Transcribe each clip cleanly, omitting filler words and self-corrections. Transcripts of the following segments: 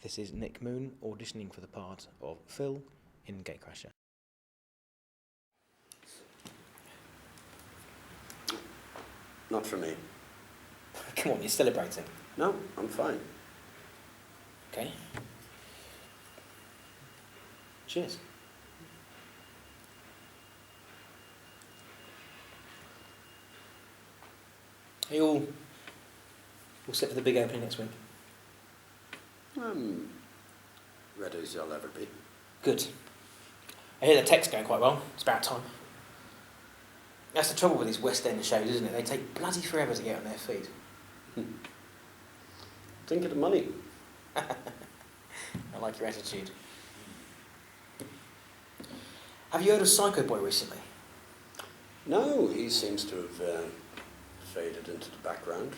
This is Nick Moon auditioning for the part of Phil in Gatecrasher. Not for me. Come on, you're celebrating. No, I'm fine. Okay. Cheers. Are you all set for the big opening next week? Ready as you'll ever be. Good. I hear the tech's going quite well. It's about time. That's the trouble with these West End shows, isn't it? They take bloody forever to get on their feet. Think of the money. I like your attitude. Have you heard of Psycho Boy recently? No, he seems to have faded into the background.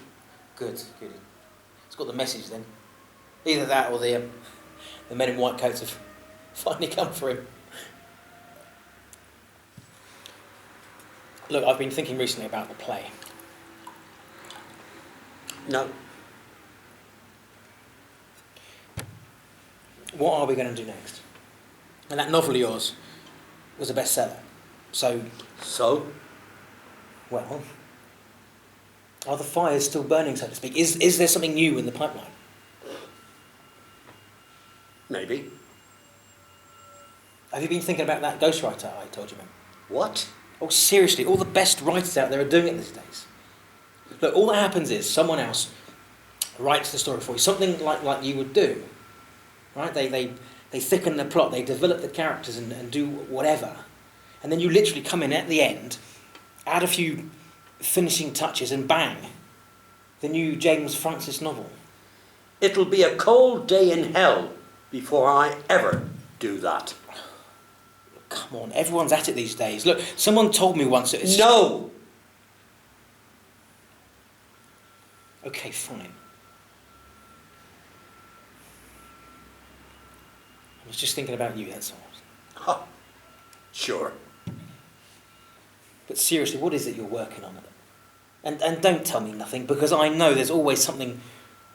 Good, good. It's got the message then. Either that or the men in white coats have finally come for him. Look, I've been thinking recently about the play. No. What are we going to do next? And that novel of yours was a bestseller. So, well, are the fires still burning, so to speak? Is there something new in the pipeline? Maybe. Have you been thinking about that ghostwriter I told you about? What? Oh, seriously, all the best writers out there are doing it these days. Look, all that happens is someone else writes the story for you, something like you would do. Right? They thicken the plot, they develop the characters and do whatever. And then you literally come in at the end, add a few finishing touches and bang, the new James Francis novel. It'll be a cold day in hell before I ever do that. Come on, everyone's at it these days. Look, someone told me once that it's... No! Okay, fine. I was just thinking about you, that's all. Ha. Sure. But seriously, what is it you're working on? And don't tell me nothing, because I know there's always something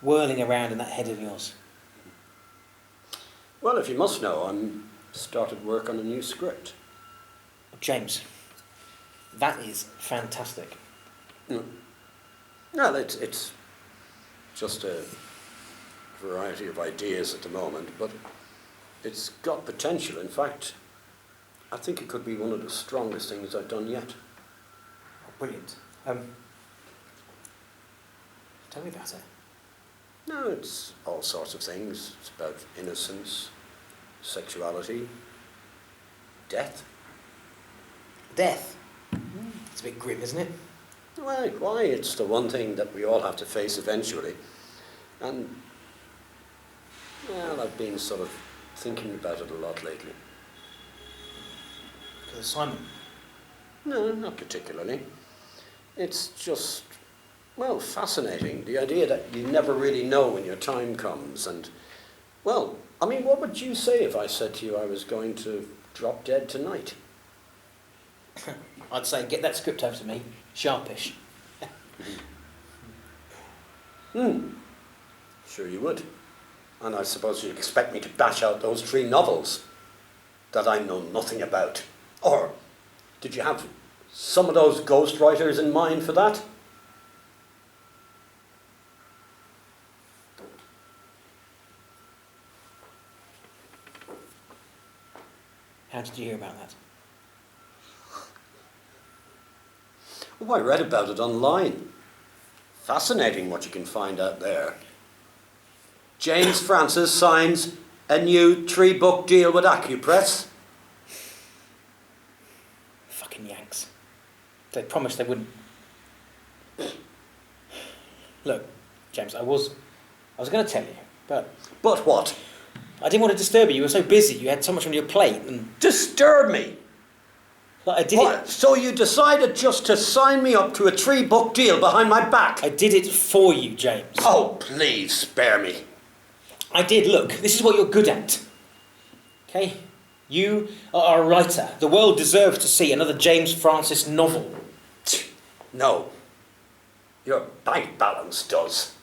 whirling around in that head of yours. Well, if you must know, I'm started work on a new script. James, that is fantastic. Well, it's just a variety of ideas at the moment, but it's got potential. In fact, I think it could be one of the strongest things I've done yet. Oh, brilliant. Tell me about it. No, it's all sorts of things. It's about innocence, sexuality, death. Death? It's a bit grim, isn't it? Why? It's the one thing that we all have to face eventually. And, well, I've been sort of thinking about it a lot lately. Because Simon? No, not particularly. It's just, well, fascinating. The idea that you never really know when your time comes. And, well, I mean, what would you say if I said to you I was going to drop dead tonight? I'd say, get that script over to me, sharpish. Sure you would. And I suppose you'd expect me to bash out those 3 novels that I know nothing about. Or did you have some of those ghostwriters in mind for that? How did you hear about that? Oh, I read about it online. Fascinating what you can find out there. James Francis signs a new 3-book deal with AcuPress. Fucking Yanks. They promised they wouldn't. Look, James, I was going to tell you, but... But what? I didn't want to disturb you. You were so busy. You had so much on your plate. And disturb me? like, I did What? it. So you decided just to sign me up to a 3-book deal behind my back? I did it for you, James. Oh, please spare me. I did. Look, this is what you're good at. Okay? You are a writer. The world deserves to see another James Francis novel. No. Your bank balance does.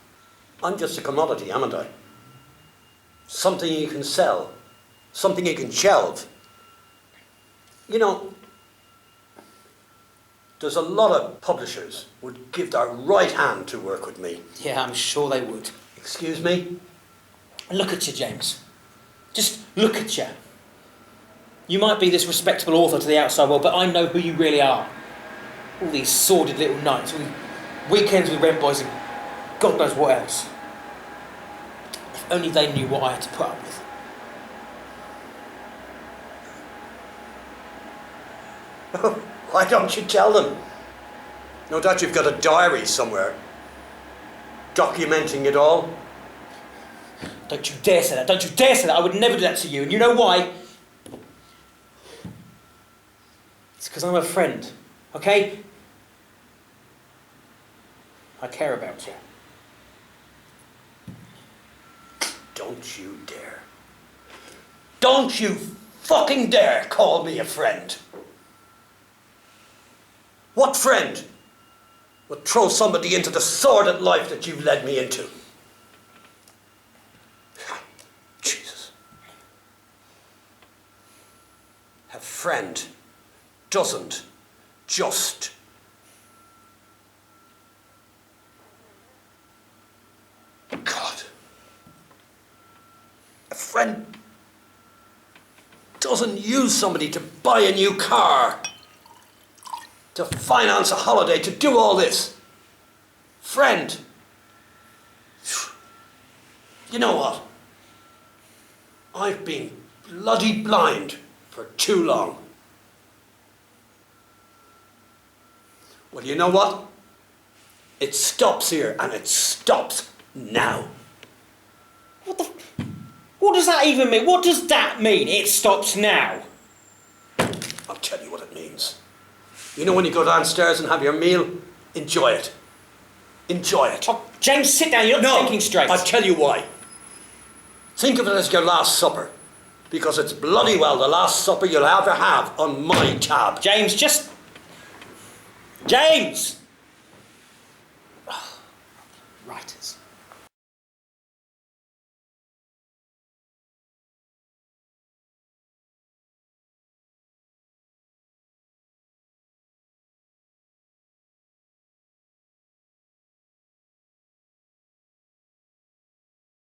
I'm just a commodity, haven't I? Something you can sell. Something you can shelve. You know, there's a lot of publishers would give their right hand to work with me. Yeah, I'm sure they would. Excuse me? Look at you, James. Just look at you. You might be this respectable author to the outside world, but I know who you really are. All these sordid little nights, all these weekends with rent boys and God knows what else. If only they knew what I had to put up with. Why don't you tell them? No doubt you've got a diary somewhere, documenting it all. Don't you dare say that, don't you dare say that. I would never do that to you, and you know why? It's because I'm a friend, okay? I care about you. Don't you dare. Don't you fucking dare call me a friend. What friend would throw somebody into the sordid life that you've led me into? Jesus. A friend doesn't just. God. A friend doesn't use somebody to buy a new car, to finance a holiday, to do all this. Friend. You know what? I've been bloody blind for too long. Well, you know what? It stops here, and it stops now. What does that even mean? What does that mean? It stops now. I'll tell you what it means. You know when you go downstairs and have your meal? Enjoy it. Enjoy it. Oh, James, sit down. You're not thinking straight. I'll tell you why. Think of it as your last supper. Because it's bloody well the last supper you'll ever have on my tab. James, just... James! Right.